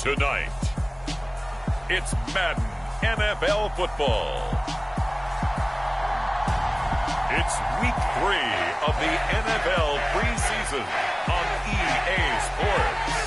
Tonight, it's Madden NFL football. It's week 3 of the NFL preseason on EA Sports.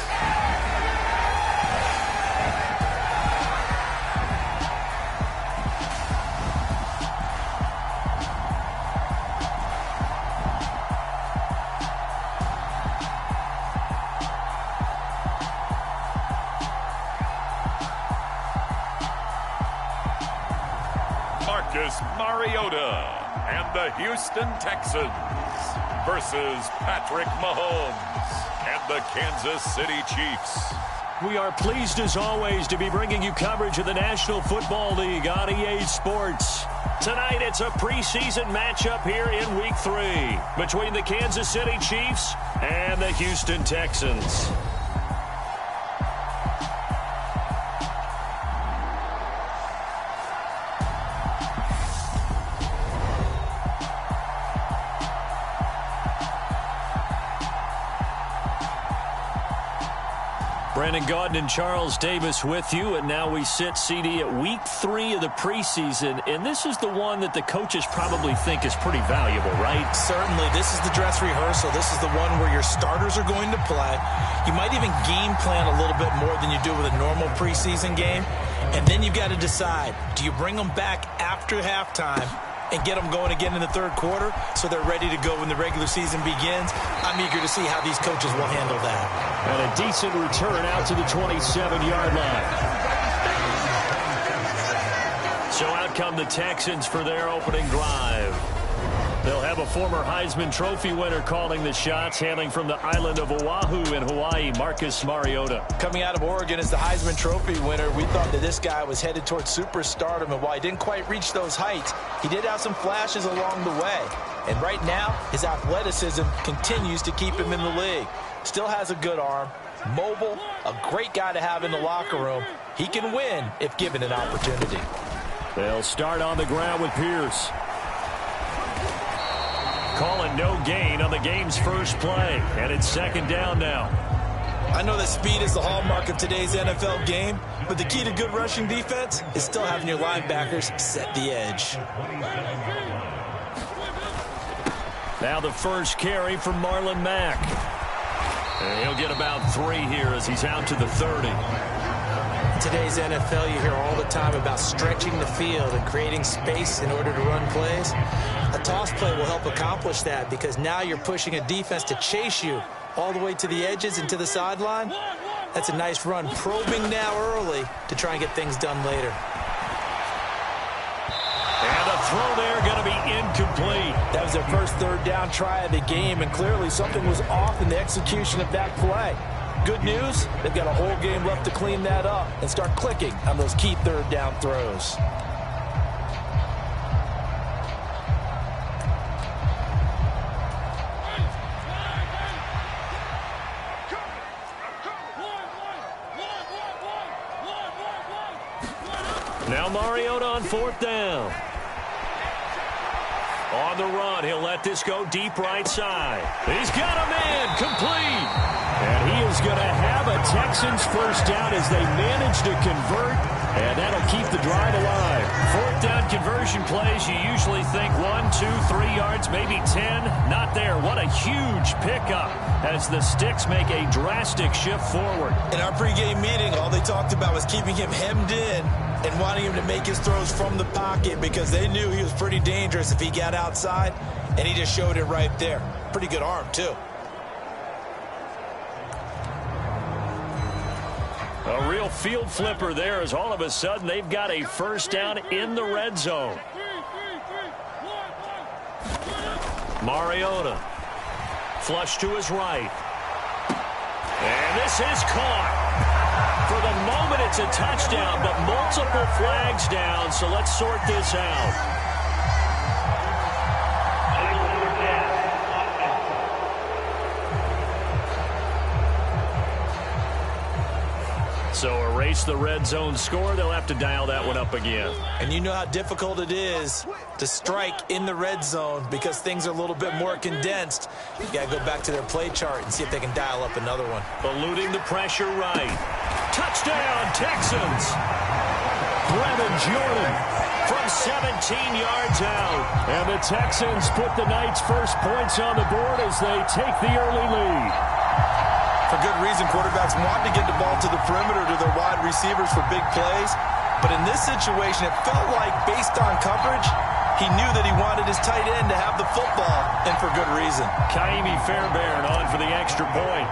Mariota and the Houston Texans versus Patrick Mahomes and the Kansas City Chiefs. We are pleased as always to be bringing you coverage of the National Football League on EA Sports. Tonight it's a preseason matchup here in week 3 between the Kansas City Chiefs and the Houston Texans. Brandon Gaudin and Charles Davis with you, and now we sit, CD, at week 3 of the preseason, and this is the one that the coaches probably think is pretty valuable, right? Certainly. This is the dress rehearsal. This is the one where your starters are going to play. You might even game plan a little bit more than you do with a normal preseason game, and then you've got to decide, do you bring them back after halftime and get them going again in the third quarter so they're ready to go when the regular season begins? I'm eager to see how these coaches will handle that. And a decent return out to the 27-yard line. So out come the Texans for their opening drive. They'll have a former Heisman Trophy winner calling the shots, hailing from the island of Oahu in Hawaii, Marcus Mariota. Coming out of Oregon as the Heisman Trophy winner, we thought that this guy was headed towards superstardom, and while he didn't quite reach those heights, he did have some flashes along the way. And right now, his athleticism continues to keep him in the league. Still has a good arm, mobile, a great guy to have in the locker room. He can win if given an opportunity. They'll start on the ground with Pierce. Calling no gain on the game's first play, and it's second down now. I know that speed is the hallmark of today's NFL game, but the key to good rushing defense is still having your linebackers set the edge. Now the first carry for Marlon Mack. And he'll get about 3 here as he's out to the 30. In today's NFL, you hear all the time about stretching the field and creating space in order to run plays. A toss play will help accomplish that because now you're pushing a defense to chase you all the way to the edges and to the sideline. That's a nice run, probing now early to try and get things done later. And a throw there going to be incomplete. That was their first third down try of the game, and clearly something was off in the execution of that play. Good news, they've got a whole game left to clean that up and start clicking on those key third down throws. Now Mariota on 4th down. On the run, he'll let this go deep right side. He's got a man, complete. And he is going to have a Texans first down as they manage to convert, and that'll keep the drive alive. 4th down conversion plays, you usually think 1, 2, 3 yards, maybe 10. Not there. What a huge pickup as the Sticks make a drastic shift forward. In our pregame meeting, all they talked about was keeping him hemmed in and wanting him to make his throws from the pocket because they knew he was pretty dangerous if he got outside, and he just showed it right there. Pretty good arm, too. A real field flipper there as all of a sudden they've got a first down in the red zone. Mariota. Flush to his right. And this is caught. For the moment, it's a touchdown, but multiple flags down, so let's sort this out. So erase the red zone score. They'll have to dial that one up again. And you know how difficult it is to strike in the red zone because things are a little bit more condensed. You got to go back to their play chart and see if they can dial up another one. Eluding the pressure right. Touchdown, Texans. Brevin Jordan from 17 yards out. And the Texans put the night's first points on the board as they take the early lead. For good reason, quarterbacks want to get the ball to the perimeter to their wide receivers for big plays. But in this situation, it felt like, based on coverage, he knew that he wanted his tight end to have the football, and for good reason. Kaimi Fairbairn on for the extra point.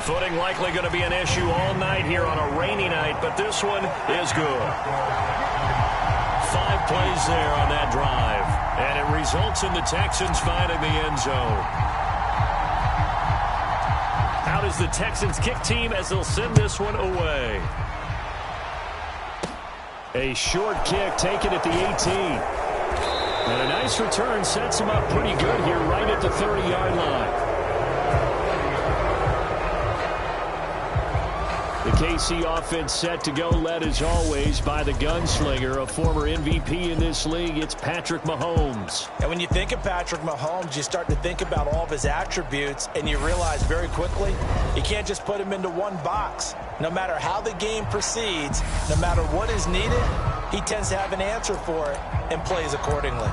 Footing likely going to be an issue all night here on a rainy night, but this one is good. 5 plays there on that drive, and it results in the Texans finding the end zone. How does the Texans kick team as they'll send this one away? A short kick taken at the 18. And a nice return sets him up pretty good here right at the 30-yard line. The KC offense set to go, led as always by the gunslinger, a former MVP in this league. It's Patrick Mahomes. And when you think of Patrick Mahomes, you start to think about all of his attributes, and you realize very quickly you can't just put him into one box. No matter how the game proceeds, no matter what is needed, he tends to have an answer for it and plays accordingly.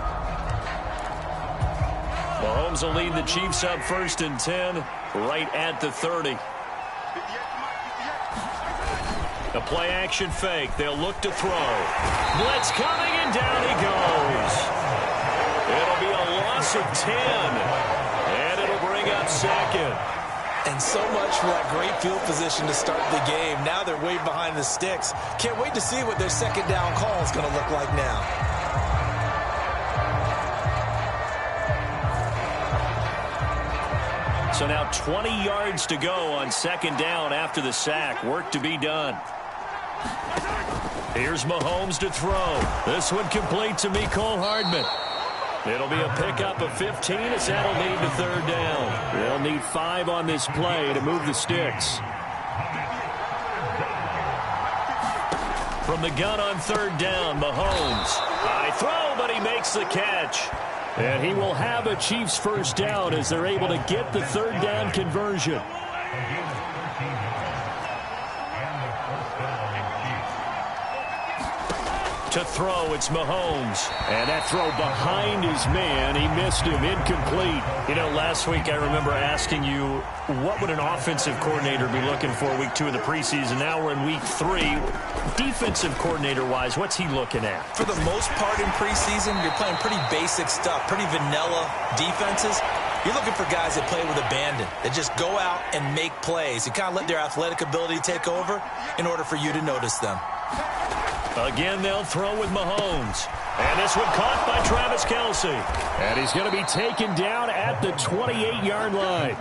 Mahomes will lead the Chiefs up 1st and 10 right at the 30. A play-action fake. They'll look to throw. Blitz coming, and down he goes. It'll be a loss of 10, and it'll bring up 2nd. And so much for that great field position to start the game. Now they're way behind the sticks. Can't wait to see what their second down call is going to look like now. So now 20 yards to go on 2nd down after the sack. Work to be done. Here's Mahomes to throw. This one complete to Mecole Hardman. It'll be a pickup of 15 as that'll lead to 3rd down. They'll need 5 on this play to move the sticks. From the gun on 3rd down, Mahomes. High throw, but he makes the catch. And he will have a Chiefs 1st down as they're able to get the 3rd down conversion. To throw, it's Mahomes. And that throw behind his man, he missed him, incomplete. You know, last week I remember asking you, what would an offensive coordinator be looking for week 2 of the preseason? Now we're in week 3. Defensive coordinator-wise, what's he looking at? For the most part in preseason, you're playing pretty basic stuff, pretty vanilla defenses. You're looking for guys that play with abandon, that just go out and make plays. You kind of let their athletic ability take over in order for you to notice them. Again, they'll throw with Mahomes. And this one caught by Travis Kelce. And he's going to be taken down at the 28-yard line.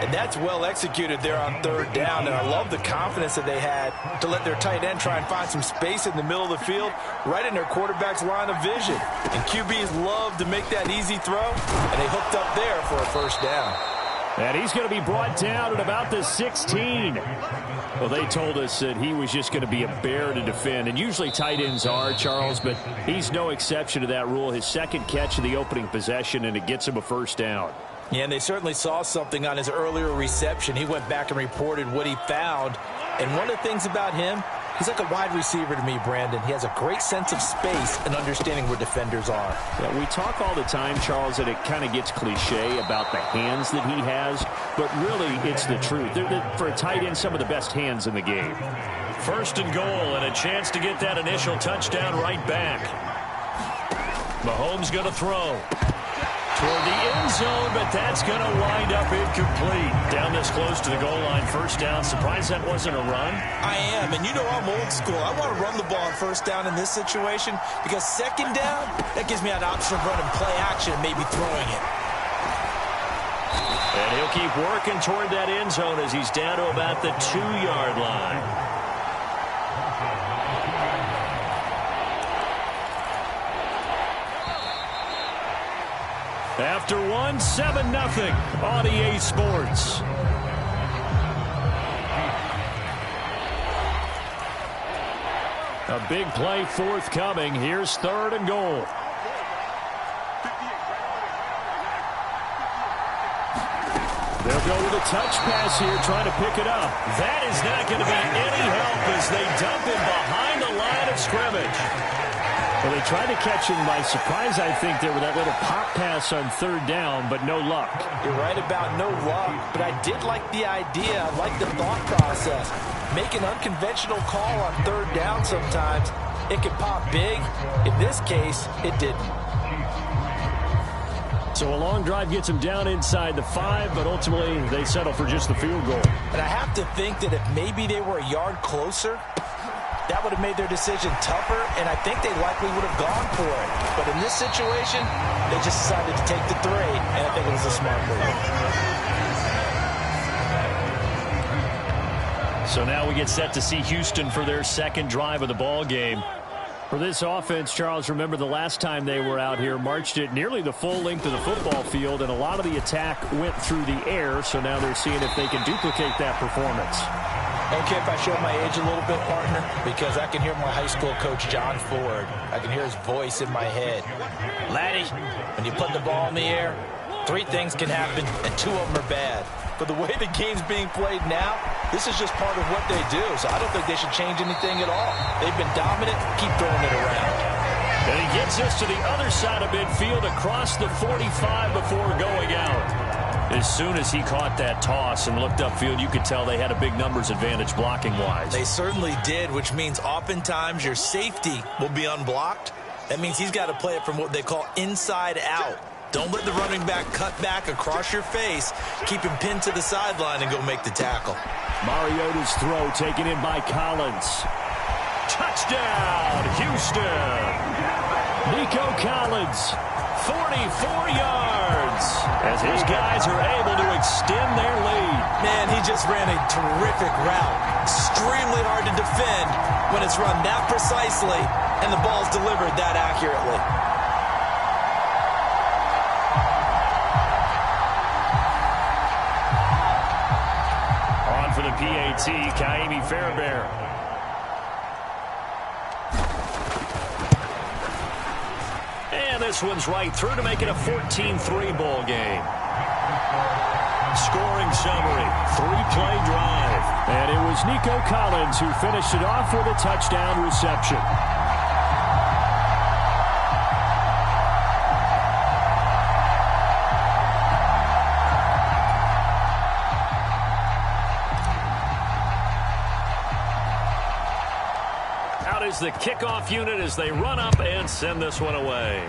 And that's well executed there on 3rd down. And I love the confidence that they had to let their tight end try and find some space in the middle of the field, right in their quarterback's line of vision. And QBs love to make that easy throw, and they hooked up there for a 1st down. And he's going to be brought down at about the 16. Well, they told us that he was just going to be a bear to defend. And usually tight ends are, Charles, but he's no exception to that rule. His 2nd catch of the opening possession, and it gets him a 1st down. Yeah, and they certainly saw something on his earlier reception. He went back and reported what he found. And one of the things about him, he's like a wide receiver to me, Brandon. He has a great sense of space and understanding where defenders are. Yeah, we talk all the time, Charles, that it kind of gets cliche about the hands that he has, but really it's the truth. For a tight end, some of the best hands in the game. 1st and goal, and a chance to get that initial touchdown right back. Mahomes going to throw toward the end zone, but that's going to wind up incomplete. Down this close to the goal line, 1st down. Surprised that wasn't a run? I am, and you know I'm old school. I want to run the ball on 1st down in this situation because 2nd down, that gives me an option of running play action and maybe throwing it. And he'll keep working toward that end zone as he's down to about the 2-yard line. After one, 7-0 on EA Sports. A big play forthcoming. Here's 3rd and goal. They'll go with a touch pass here, trying to pick it up. That is not going to be any help as they dump him behind the line of scrimmage. Well, they tried to catch him by surprise, I think, there with that little pop pass on 3rd down, but no luck. You're right about no luck, but I did like the idea. I like the thought process. Make an unconventional call on 3rd down sometimes. It can pop big. In this case, it didn't. So a long drive gets them down inside the 5, but ultimately they settle for just the field goal. And I have to think that if maybe they were a yard closer, that would have made their decision tougher, and I think they likely would have gone for it. But in this situation, they just decided to take the 3, and I think it was a smart move. So now we get set to see Houston for their 2nd drive of the ball game. For this offense, Charles, remember the last time they were out here, marched it nearly the full length of the football field, and a lot of the attack went through the air, so now they're seeing if they can duplicate that performance. Okay, if I show my age a little bit, partner, because I can hear my high school coach, John Ford. I can hear his voice in my head. Laddie, when you put the ball in the air, 3 things can happen, and 2 of them are bad. But the way the game's being played now, this is just part of what they do, so I don't think they should change anything at all. They've been dominant. Keep throwing it around. And he gets us to the other side of midfield across the 45 before going out. As soon as he caught that toss and looked upfield, you could tell they had a big numbers advantage blocking-wise. They certainly did, which means oftentimes your safety will be unblocked. That means he's got to play it from what they call inside out. Don't let the running back cut back across your face. Keep him pinned to the sideline and go make the tackle. Mariota's throw taken in by Collins. Touchdown, Houston. Nico Collins, 44 yards, as his guys are able to extend their lead. Man, he just ran a terrific route. Extremely hard to defend when it's run that precisely and the ball's delivered that accurately. For the PAT, Kaimi Fairbairn. And this one's right through to make it a 14-3 ball game. Scoring summary, 3-play drive. And it was Nico Collins who finished it off with a touchdown reception. Is the kickoff unit as they run up and send this one away.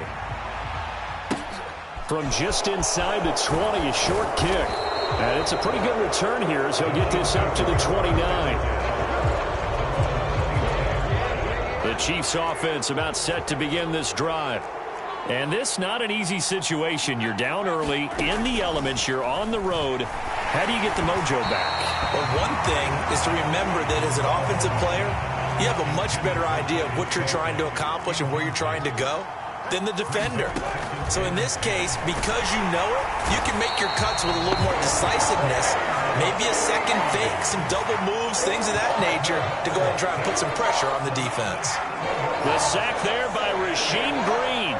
From just inside the 20, a short kick. And it's a pretty good return here as he'll get this up to the 29. The Chiefs offense about set to begin this drive. And this not an easy situation. You're down early, in the elements, you're on the road. How do you get the mojo back? Well, one thing is to remember that as an offensive player, you have a much better idea of what you're trying to accomplish and where you're trying to go than the defender. So in this case, because you know it, you can make your cuts with a little more decisiveness, maybe a second fake, some double moves, things of that nature, to go ahead and try and put some pressure on the defense. The sack there by Rasheem Green.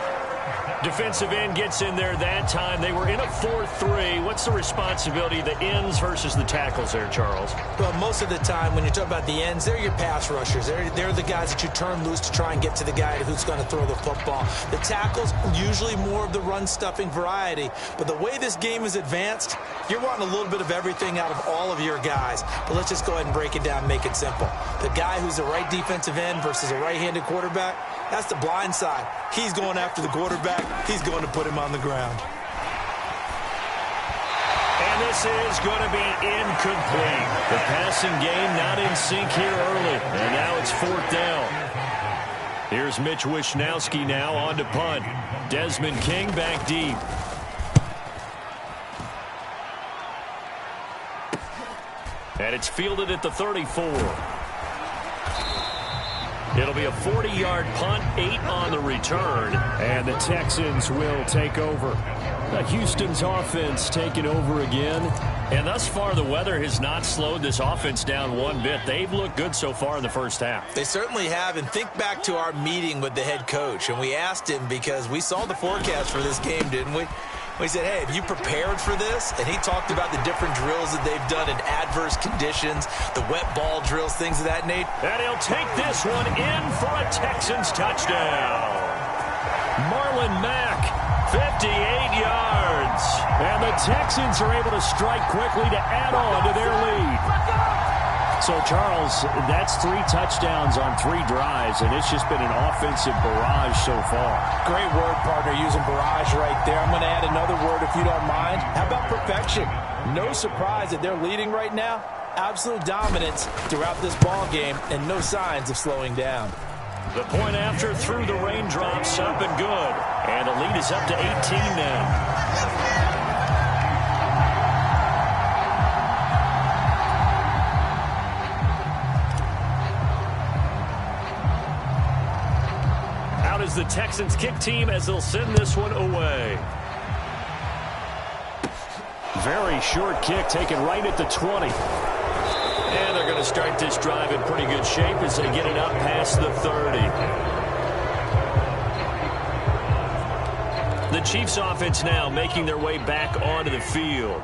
Defensive end gets in there that time. They were in a 4-3. What's the responsibility of the ends versus the tackles there, Charles? Well, most of the time when you talk about the ends, they're your pass rushers. They're the guys that you turn loose to try and get to the guy who's going to throw the football. The tackles, usually more of the run-stuffing variety. But the way this game is advanced, you're wanting a little bit of everything out of all of your guys. But let's just go ahead and break it down and make it simple. The guy who's the right defensive end versus a right-handed quarterback, that's the blind side. He's going after the quarterback. He's going to put him on the ground. And this is going to be incomplete. The passing game not in sync here early. And now it's 4th down. Here's Mitch Wishnowski now on to punt. Desmond King back deep. And it's fielded at the 34. It'll be a 40-yard punt, 8 on the return, and the Texans will take over. Houston's offense taking over again. And thus far, the weather has not slowed this offense down one bit. They've looked good so far in the first half. They certainly have. And think back to our meeting with the head coach. And we asked him, because we saw the forecast for this game, didn't we? We said, hey, have you prepared for this? And he talked about the different drills that they've done in adverse conditions, the wet ball drills, things of that nature. And he'll take this one in for a Texans touchdown. Marlon Mack, 58 yards. And the Texans are able to strike quickly to add on to their lead. So, Charles, that's 3 touchdowns on 3 drives, and it's just been an offensive barrage so far. Great word, partner, using barrage right there. I'm going to add another word if you don't mind. How about perfection? No surprise that they're leading right now. Absolute dominance throughout this ball game, and no signs of slowing down. The point after through the raindrops, up and good. And the lead is up to 18 now. Is the Texans kick team as they'll send this one away. Very short kick taken right at the 20. And they're going to start this drive in pretty good shape as they get it up past the 30. The Chiefs offense now making their way back onto the field.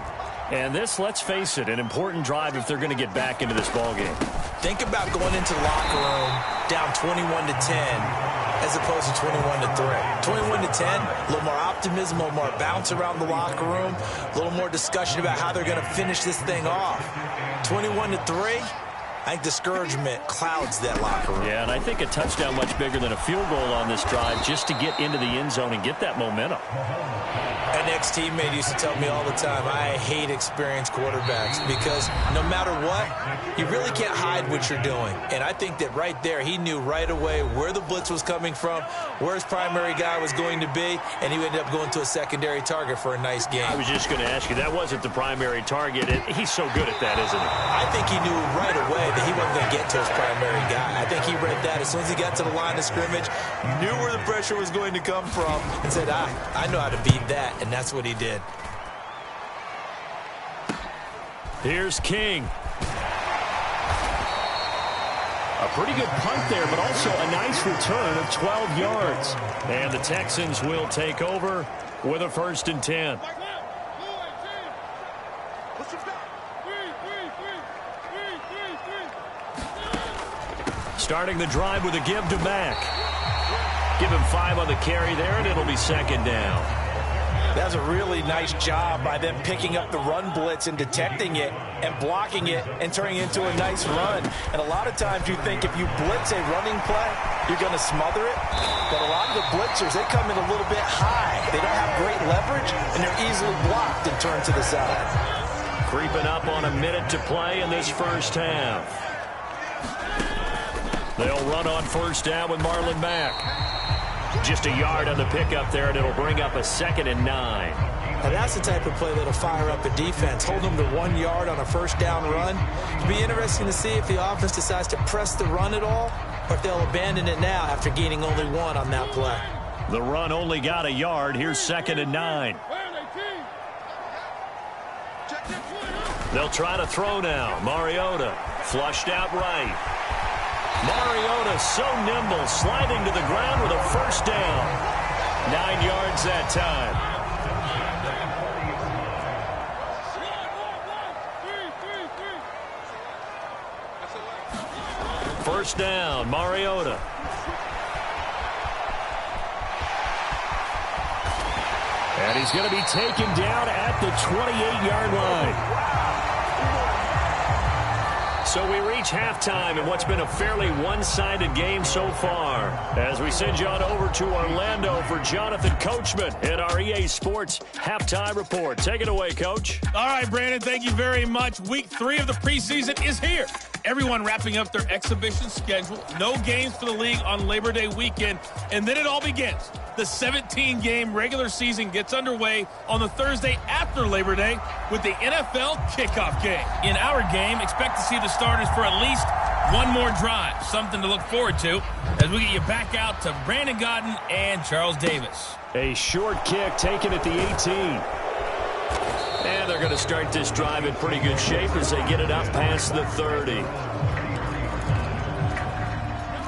And this, let's face it, an important drive if they're going to get back into this ballgame. Think about going into the locker room down 21-10. As opposed to 21-3. 21-10, a little more optimism, a little more bounce around the locker room, a little more discussion about how they're going to finish this thing off. 21-3, I think discouragement clouds that locker room. Yeah, and I think a touchdown much bigger than a field goal on this drive just to get into the end zone and get that momentum. An ex-teammate used to tell me all the time, I hate experienced quarterbacks because no matter what, you really can't hide what you're doing. And I think that right there, he knew right away where the blitz was coming from, where his primary guy was going to be, and he ended up going to a secondary target for a nice game. I was just going to ask you, that wasn't the primary target. He's so good at that, isn't he? I think he knew right away that he wasn't going to get to his primary guy. I think he read that as soon as he got to the line of scrimmage, knew where the pressure was going to come from, and said, I know how to beat that. And that's what he did. Here's King. A pretty good punt there, but also a nice return of 12 yards. And the Texans will take over with a 1st and 10. Starting the drive with a give to Mack. Give him 5 on the carry there, and it'll be 2nd down. That's a really nice job by them picking up the run blitz and detecting it and blocking it and turning it into a nice run. And a lot of times you think if you blitz a running play, you're going to smother it. But a lot of the blitzers, they come in a little bit high. They don't have great leverage, and they're easily blocked and turned to the side. Creeping up on a minute to play in this first half. They'll run on 1st down with Marlon Mack. Just a yard on the pickup there, and it'll bring up a 2nd and 9. Now that's the type of play that'll fire up a defense. Hold them to 1 yard on a 1st down run. It'll be interesting to see if the offense decides to press the run at all, or if they'll abandon it now after gaining only 1 on that play. The run only got a yard. Here's 2nd and 9. They'll try to throw now. Mariota flushed out right. Mariota so nimble, sliding to the ground with a 1st down. 9 yards that time. First down, Mariota. And he's going to be taken down at the 28-yard line. So we reach halftime in what's been a fairly one-sided game so far. As we send you on over to Orlando for Jonathan Coachman in our EA Sports Halftime Report. Take it away, Coach. All right, Brandon, thank you very much. Week 3 of the preseason is here. Everyone wrapping up their exhibition schedule. No games for the league on Labor Day weekend. And then it all begins. the 17-game regular season gets underway on the Thursday after Labor Day with the NFL kickoff game. In our game, expect to see the starters for at least one more drive, something to look forward to as we get you back out to Brandon Godden and Charles Davis. A short kick taken at the 18. And they're going to start this drive in pretty good shape as they get it up past the 30.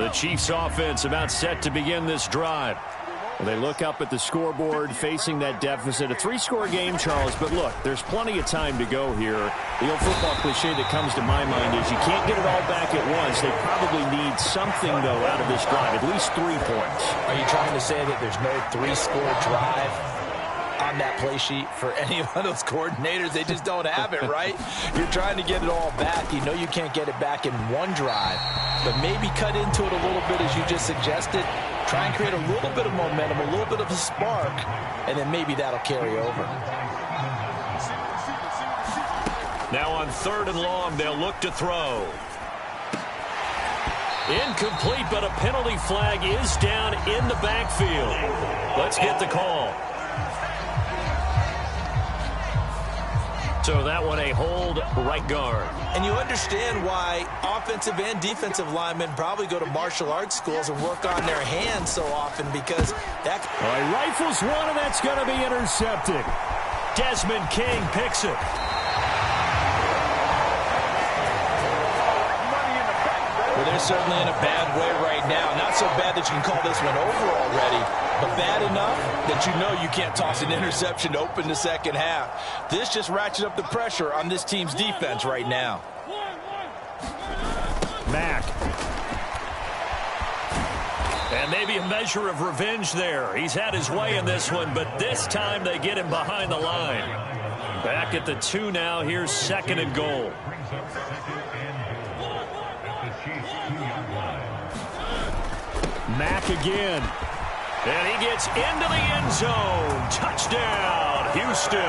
The Chiefs offense about set to begin this drive. They look up at the scoreboard facing that deficit. A 3-score game, Charles, but look, there's plenty of time to go here. The old football cliche that comes to my mind is you can't get it all back at once. They probably need something, though, out of this drive, at least 3 points. Are you trying to say that there's no 3-score drive on that play sheet for any one of those coordinators? They just don't have it, right? You're trying to get it all back. You know you can't get it back in one drive, but maybe cut into it a little bit as you just suggested. Try and create a little bit of momentum, a little bit of a spark, and then maybe that'll carry over. Now on 3rd and long, they'll look to throw. Incomplete, but a penalty flag is down in the backfield. Let's get the call. So that one a hold right guard. And you understand why offensive and defensive linemen probably go to martial arts schools and work on their hands so often, because that... All right, rifles one, and that's going to be intercepted. Desmond King picks it. Well, they're certainly in a bad way right now. Not so bad that you can call this one over already, but bad enough that you know you can't toss an interception to open the second half. This just ratchets up the pressure on this team's defense right now. Mack. And maybe a measure of revenge there. He's had his way in this one, but this time they get him behind the line. Back at the 2 now. Here's 2nd and goal. Mack again. And he gets into the end zone. Touchdown, Houston.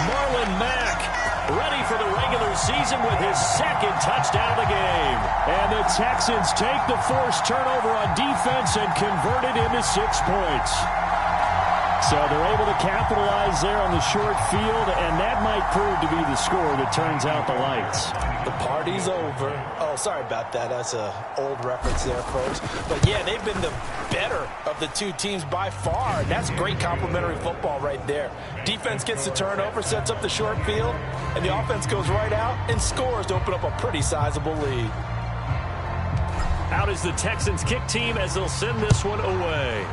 Marlon Mack ready for the regular season with his 2nd touchdown of the game. And the Texans take the forced turnover on defense and convert it into 6 points. So they're able to capitalize there on the short field, and that might prove to be the score that turns out the lights. The party's over. Oh, sorry about that. That's an old reference there, folks. But, yeah, they've been the better of the 2 teams by far. And that's great complimentary football right there. Defense gets the turnover, sets up the short field, and the offense goes right out and scores to open up a pretty sizable lead. Out is the Texans kick team as they'll send this one away.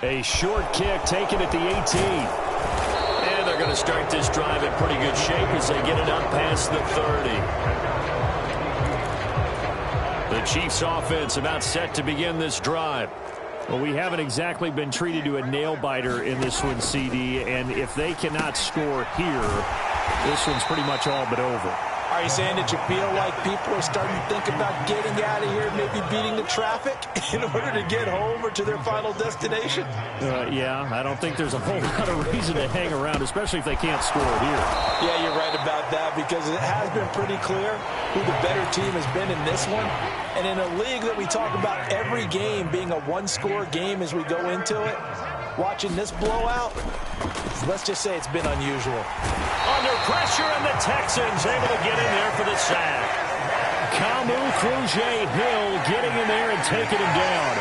A short kick taken at the 18. And they're going to start this drive in pretty good shape as they get it up past the 30. The Chiefs offense about set to begin this drive. Well, we haven't exactly been treated to a nail-biter in this one, CD, and if they cannot score here, this one's pretty much all but over. Are you saying that you feel like people are starting to think about getting out of here, maybe beating the traffic in order to get home or to their final destination? Yeah, I don't think there's a whole lot of reason to hang around, especially if they can't score it here. Yeah, you're right about that, because it has been pretty clear who the better team has been in this one. And in a league that we talk about every game being a 1-score game as we go into it, watching this blowout, let's just say it's been unusual. Under pressure, and the Texans able to get in there for the sack. Kamu Hill getting in there and taking him down.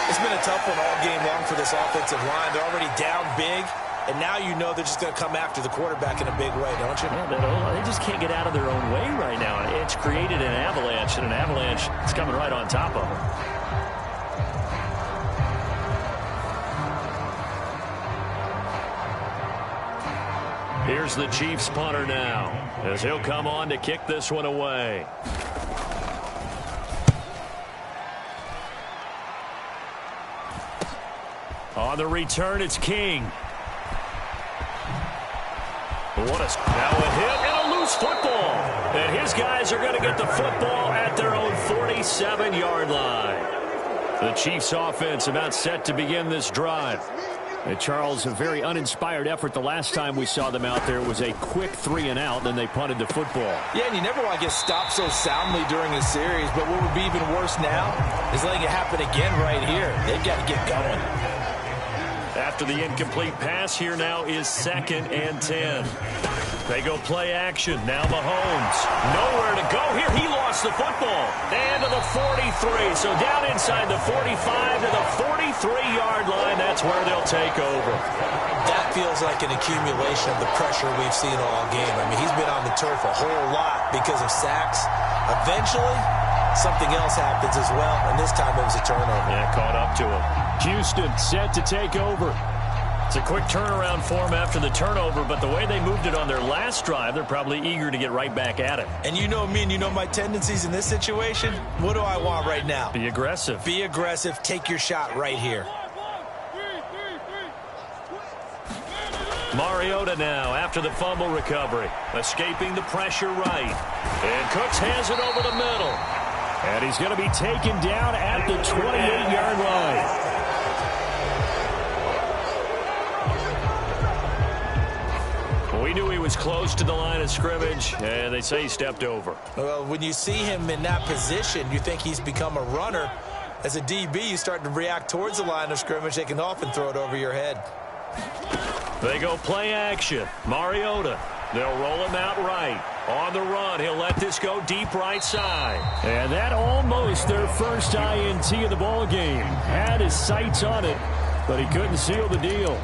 It's been a tough one all game long for this offensive line. They're already down big, and now you know they're just going to come after the quarterback in a big way, don't you? Yeah, they just can't get out of their own way right now. It's created an avalanche, and an avalanche is coming right on top of them. Here's the Chiefs punter now, as he'll come on to kick this one away. On the return, it's King. Now a hit and a loose football. And his guys are going to get the football at their own 47-yard line. The Chiefs offense about set to begin this drive. And Charles, a very uninspired effort the last time we saw them out there. It was a quick 3-and-out, then they punted the football. Yeah, and you never want to get stopped so soundly during a series, but what would be even worse now is letting it happen again right here. They've got to get going. After the incomplete pass, here now is 2nd and 10. They go play action. Now Mahomes. Nowhere to go here. He lost the football. And to the 43. So down inside the 45 to the 43-yard line. That's where they'll take over. That feels like an accumulation of the pressure we've seen all game. I mean, he's been on the turf a whole lot because of sacks. Eventually, something else happens as well, and this time it was a turnover. Yeah, caught up to him. Houston set to take over. It's a quick turnaround for them after the turnover, but the way they moved it on their last drive, they're probably eager to get right back at it. And you know me and you know my tendencies in this situation. What do I want right now? Be aggressive. Be aggressive. Take your shot right here. Mariota now after the fumble recovery. Escaping the pressure right. And Cooks has it over the middle. And he's going to be taken down at the 28-yard line. We knew he was close to the line of scrimmage, and they say he stepped over. Well, when you see him in that position, you think he's become a runner. As a DB, you start to react towards the line of scrimmage. They can often throw it over your head. They go play action. Mariota. They'll roll him out right. On the run, he'll let this go deep right side. And that almost their first INT of the ball game. Had his sights on it, but he couldn't seal the deal.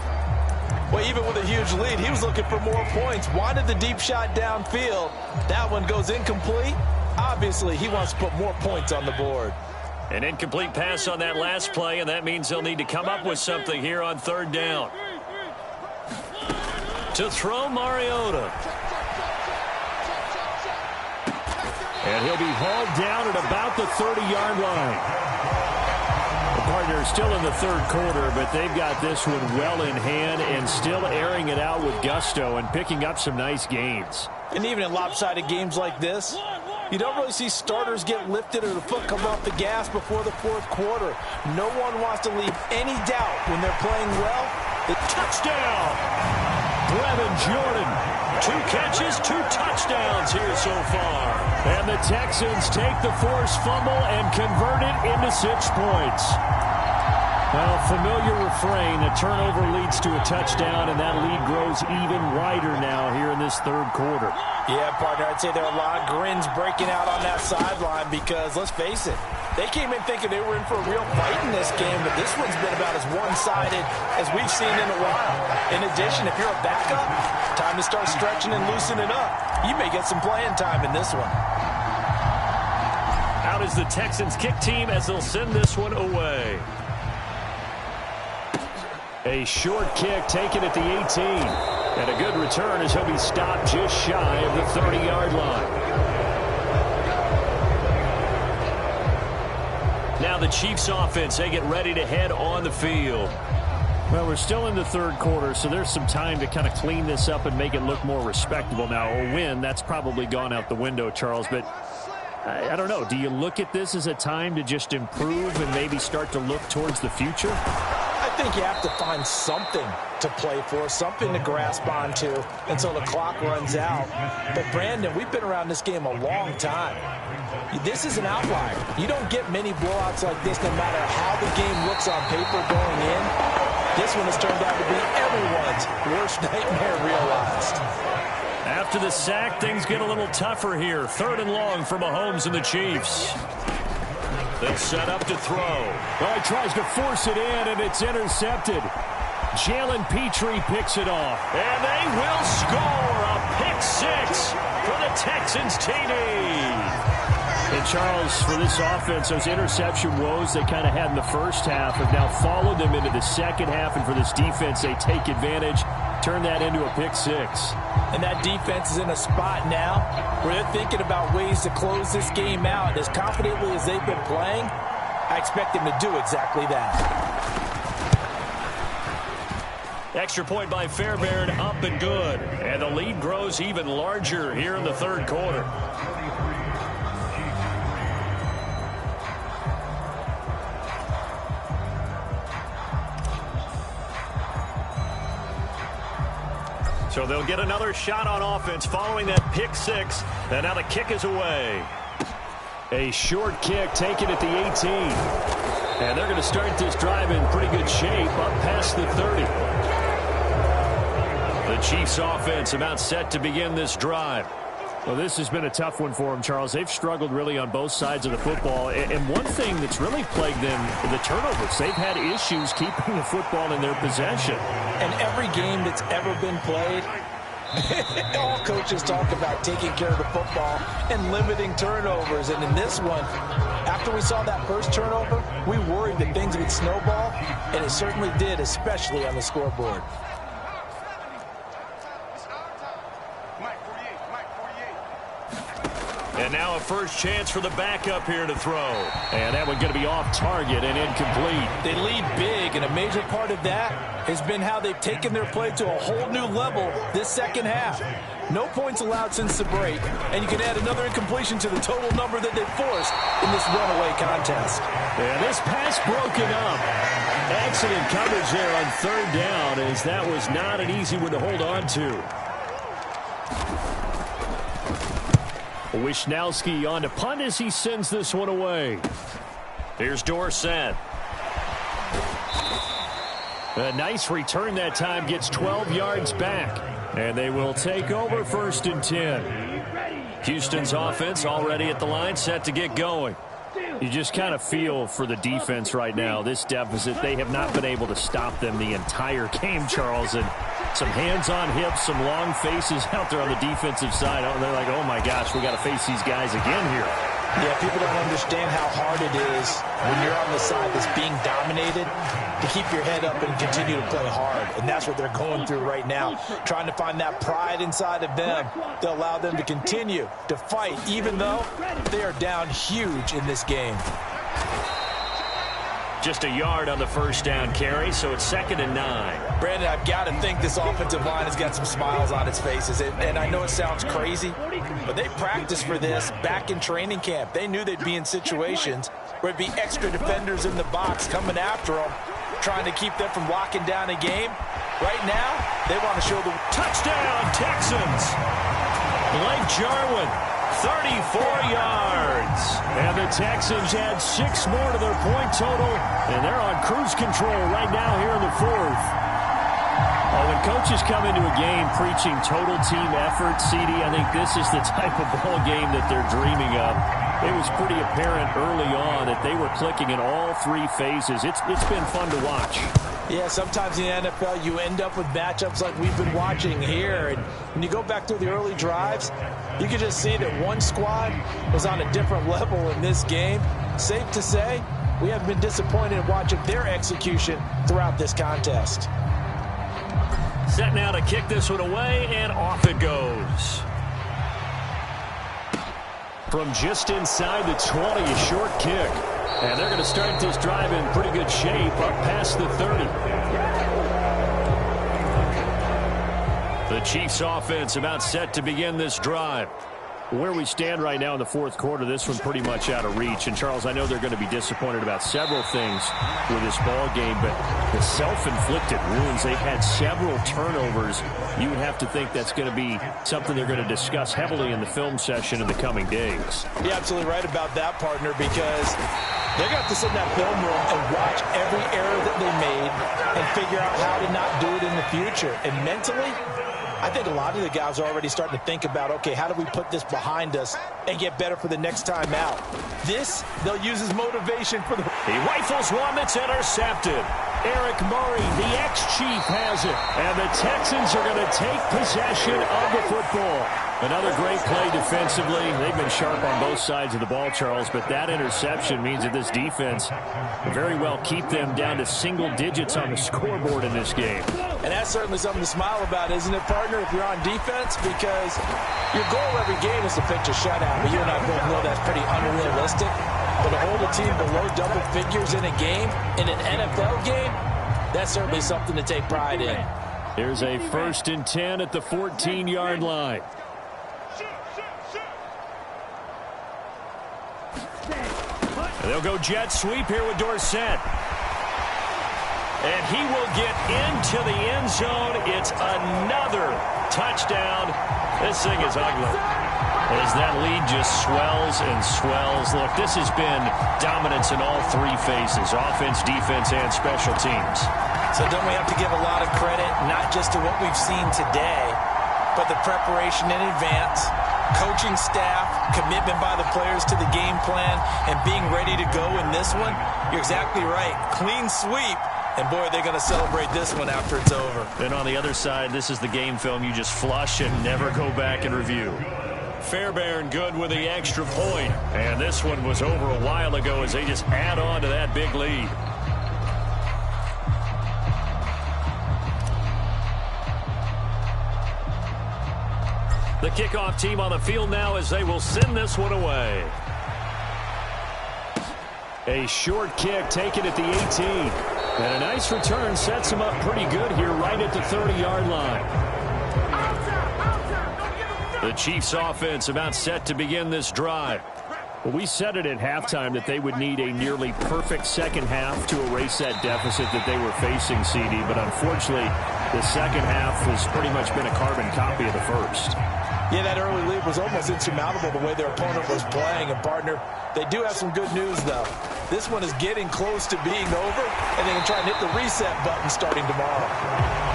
Well, even with a huge lead, he was looking for more points. Wanted the deep shot downfield. That one goes incomplete. Obviously, he wants to put more points on the board. An incomplete pass on that last play, and that means they'll need to come up with something here on 3rd down. To throw Mariota. And he'll be hauled down at about the 30-yard line. The partner still in the 3rd quarter, but they've got this one well in hand and still airing it out with gusto and picking up some nice gains. And even in lopsided games like this, you don't really see starters get lifted or the foot come off the gas before the 4th quarter. No one wants to leave any doubt when they're playing well. The touchdown! Brevin Jordan, 2 catches, 2 touchdowns here so far. And the Texans take the forced fumble and convert it into 6 points. Well, familiar refrain, a turnover leads to a touchdown, and that lead grows even wider now here in this 3rd quarter. Yeah, partner, I'd say there are a lot of grins breaking out on that sideline because, let's face it, they came in thinking they were in for a real fight in this game, but this one's been about as one-sided as we've seen in a while. In addition, if you're a backup, time to start stretching and loosening up. You may get some playing time in this one. Out is the Texans kick team as they'll send this one away. A short kick taken at the 18. And a good return as he'll be stopped just shy of the 30-yard line. Now the Chiefs offense, they get ready to head on the field. Well, we're still in the 3rd quarter, so there's some time to kind of clean this up and make it look more respectable. Now, a win, that's probably gone out the window, Charles, but I don't know. Do you look at this as a time to just improve and maybe start to look towards the future? I think you have to find something to play for, something to grasp onto until the clock runs out. But, Brandon, we've been around this game a long time. This is an outlier. You don't get many blowouts like this no matter how the game looks on paper going in. This one has turned out to be everyone's worst nightmare realized. After the sack, things get a little tougher here. 3rd and long for Mahomes and the Chiefs. They'll set up to throw. Oh, he tries to force it in, and it's intercepted. Jalen Petrie picks it off. And they will score a pick 6 for the Texans TD. And Charles, for this offense, those interception woes they kind of had in the first half have now followed them into the second half. And for this defense, they take advantage, turn that into a pick 6. And that defense is in a spot now where they're thinking about ways to close this game out. As confidently as they've been playing, I expect them to do exactly that. Extra point by Fairbairn, up and good. And the lead grows even larger here in the 3rd quarter. So they'll get another shot on offense following that pick six. And now the kick is away. A short kick taken at the 18. And they're going to start this drive in pretty good shape up past the 30. The Chiefs offense about set to begin this drive. Well, this has been a tough one for them, Charles. They've struggled really on both sides of the football. And one thing that's really plagued them, the turnovers. They've had issues keeping the football in their possession. And every game that's ever been played, all coaches talk about taking care of the football and limiting turnovers. And in this one, after we saw that first turnover, we worried that things would snowball, and it certainly did, especially on the scoreboard. And now a first chance for the backup here to throw. And that one going to be off target and incomplete. They lead big, and a major part of that has been how they've taken their play to a whole new level this second half. No points allowed since the break, and you can add another incompletion to the total number that they've forced in this runaway contest. And this pass broken up. Excellent coverage there on third down, as that was not an easy one to hold on to. Wishnowski on to punt as he sends this one away. Here's Dorsett. A nice return that time, gets 12 yards back. And they will take over 1st and 10. Houston's offense already at the line, set to get going. You just kind of feel for the defense right now, this deficit. They have not been able to stop them the entire game, Charles. And some hands on hips, some long faces out there on the defensive side. Oh, they're like, oh, my gosh, we got to face these guys again here. Yeah, people don't understand how hard it is when you're on the side that's being dominated to keep your head up and continue to play hard. And that's what they're going through right now, trying to find that pride inside of them to allow them to continue to fight, even though they are down huge in this game. Just a yard on the first down carry, so it's 2nd and 9. Brandon, I've got to think this offensive line has got some smiles on its faces. And I know it sounds crazy, but they practiced for this back in training camp. They knew they'd be in situations where it'd be extra defenders in the box coming after them, trying to keep them from locking down a game. Right now, they want to show the touchdown, Texans. Blake Jarwin, 34 yards. And the Texans add 6 more to their point total, and they're on cruise control right now here in the 4th. Oh, when coaches come into a game preaching total team effort, CD, I think this is the type of ball game that they're dreaming of. It was pretty apparent early on that they were clicking in all 3 phases. It's been fun to watch. Yeah, sometimes in the NFL you end up with matchups like we've been watching here. And when you go back through the early drives, you can just see that one squad was on a different level in this game. Safe to say, we haven't been disappointed in watching their execution throughout this contest. Set now to kick this one away, and off it goes. From just inside the 20, a short kick. And they're going to start this drive in pretty good shape up past the 30. The Chiefs offense about set to begin this drive. Where we stand right now in the 4th quarter, this one pretty much out of reach. And, Charles, I know they're going to be disappointed about several things with this ball game, but the self-inflicted wounds, they've had several turnovers. You would have to think that's going to be something they're going to discuss heavily in the film session in the coming days. You're absolutely right about that, partner, because they're going to have to sit in that film room and watch every error that they made and figure out how to not do it in the future. And mentally, I think a lot of the guys are already starting to think about, okay, how do we put this behind us and get better for the next time out? This, they'll use as motivation for the... He rifles one that's intercepted. Eric Murray, the ex-Chief, has it. And the Texans are going to take possession of the football. Another great play defensively. They've been sharp on both sides of the ball, Charles, but that interception means that this defense will very well keep them down to single digits on the scoreboard in this game. And that's certainly something to smile about, isn't it, partner, if you're on defense? Because your goal every game is to pitch a shutout. But you and I both know that's pretty unrealistic. But to hold a team below double figures in a game, in an NFL game, that's certainly something to take pride in. Here's a 1st and 10 at the 14-yard line. And they'll go jet sweep here with Dorsett. And he will get into the end zone. It's another touchdown. This thing is ugly. As that lead just swells and swells. Look, this has been dominance in all three phases, offense, defense, and special teams. So don't we have to give a lot of credit, not just to what we've seen today, but the preparation in advance, coaching staff, commitment by the players to the game plan, and being ready to go in this one? You're exactly right. Clean sweep. And, boy, they're going to celebrate this one after it's over. Then on the other side, this is the game film you just flush and never go back and review. Fairbairn good with the extra point. And this one was over a while ago as they just add on to that big lead. The kickoff team on the field now as they will send this one away. A short kick taken at the 18. And a nice return sets him up pretty good here right at the 30-yard line. The Chiefs offense about set to begin this drive. Well, we said it at halftime that they would need a nearly perfect second half to erase that deficit that they were facing, CD. But unfortunately, the second half has pretty much been a carbon copy of the first. Yeah, that early lead was almost insurmountable the way their opponent was playing. And, partner, they do have some good news, though. This one is getting close to being over, and they can try and hit the reset button starting tomorrow.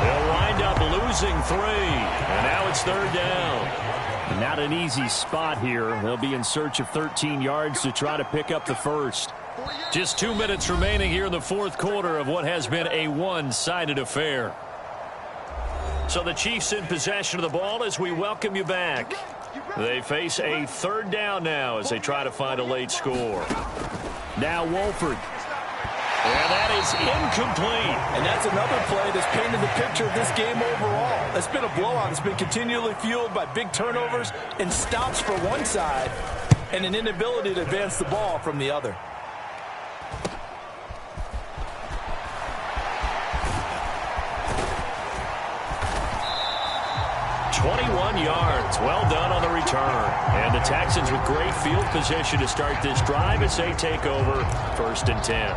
They'll wind up losing 3, and now it's third down. Not an easy spot here. They'll be in search of 13 yards to try to pick up the first. Just 2 minutes remaining here in the fourth quarter of what has been a one-sided affair. So the Chiefs in possession of the ball as we welcome you back. They face a third down now as they try to find a late score. Now Wolford. And that is incomplete. And that's another play that's painted the picture of this game overall. It's been a blowout. It's been continually fueled by big turnovers and stops for one side and an inability to advance the ball from the other. Yards. Well done on the return. And the Texans with great field position to start this drive as they take over 1st and 10.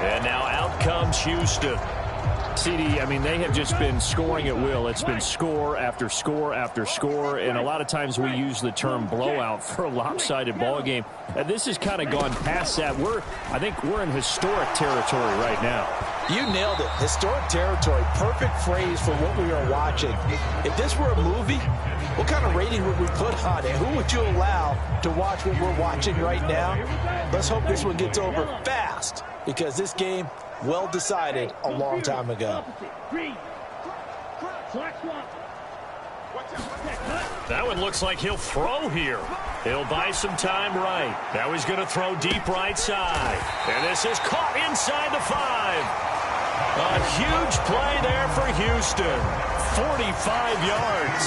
And now out comes Houston. CD, I mean, they have just been scoring at will. It's been score after score after score, and a lot of times we use the term blowout for a lopsided ball game. And this has kind of gone past that. I think we're in historic territory right now. You nailed it. Historic territory. Perfect phrase for what we are watching. If this were a movie, what kind of rating would we put on it? Who would you allow to watch what we're watching right now? Let's hope this one gets over fast, because this game, well decided a long time ago. That one looks like he'll throw here. He'll buy some time right. Now he's going to throw deep right side. And this is caught inside the 5. A huge play there for Houston. 45 yards.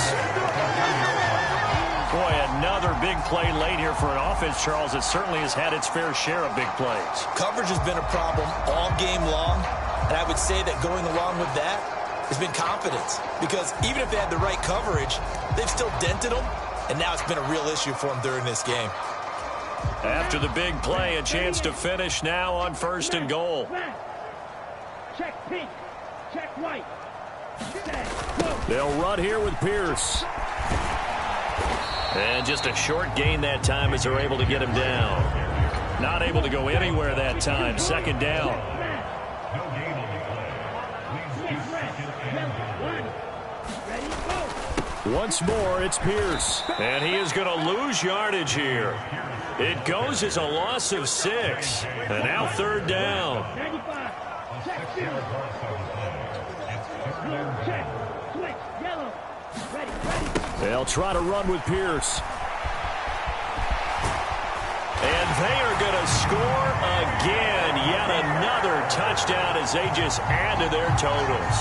Boy, another big play late here for an offense, Charles, that certainly has had its fair share of big plays. Coverage has been a problem all game long, and I would say that going along with that has been confidence, because even if they had the right coverage, they've still dented them, and now it's been a real issue for them during this game. After the big play, a chance to finish now on 1st and goal. Check pink, check white. They'll run here with Pierce. And just a short gain that time as they're able to get him down. Not able to go anywhere that time. 2nd down. Once more, it's Pierce. And he is going to lose yardage here. It goes as a loss of 6. And now 3rd down. They'll try to run with Pierce. And they are going to score again. Yet another touchdown as they just add to their totals.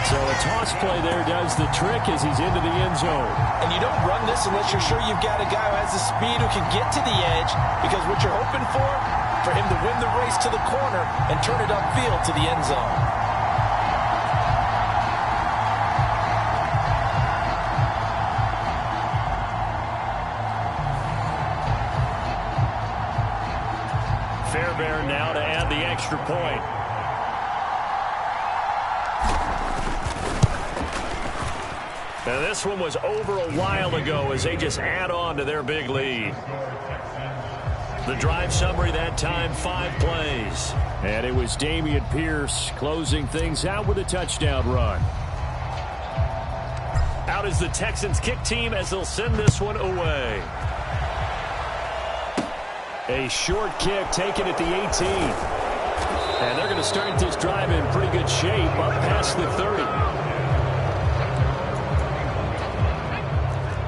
So a toss play there does the trick as he's into the end zone. And you don't run this unless you're sure you've got a guy who has the speed who can get to the edge, because what you're hoping for him to win the race to the corner and turn it upfield to the end zone. Fairbairn now to add the extra point. And this one was over a while ago as they just add on to their big lead. The drive summary that time, 5 plays. And it was Dameon Pierce closing things out with a touchdown run. Out is the Texans kick team as they'll send this one away. A short kick taken at the 18. And they're going to start this drive in pretty good shape up past the 30.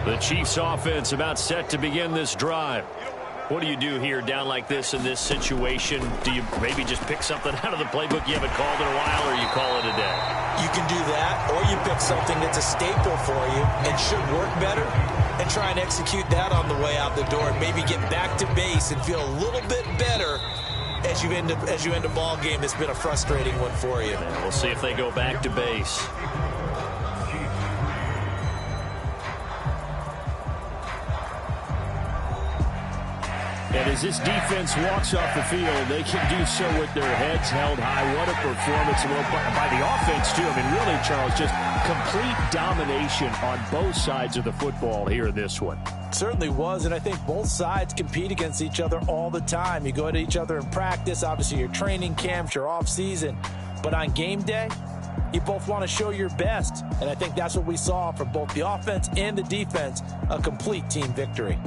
The Chiefs offense about set to begin this drive. What do you do here down like this in this situation? Do you maybe just pick something out of the playbook you haven't called in a while, or you call it a day? You can do that, or you pick something that's a staple for you and should work better and try and execute that on the way out the door and maybe get back to base and feel a little bit better as you end a ball game that's been a frustrating one for you. And we'll see if they go back to base. And as this defense walks off the field, they can do so with their heads held high. What a performance by the offense, too. I mean, really, Charles, just complete domination on both sides of the football here in this one. Certainly was, and I think both sides compete against each other all the time. You go at each other in practice, obviously your training camps, your off-season. But on game day, you both want to show your best. And I think that's what we saw from both the offense and the defense, a complete team victory.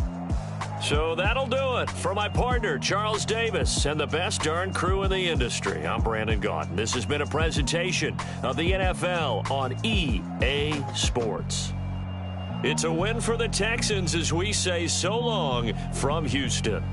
So that'll do it for my partner, Charles Davis, and the best darn crew in the industry. I'm Brandon Gaudin. This has been a presentation of the NFL on EA Sports. It's a win for the Texans as we say so long from Houston.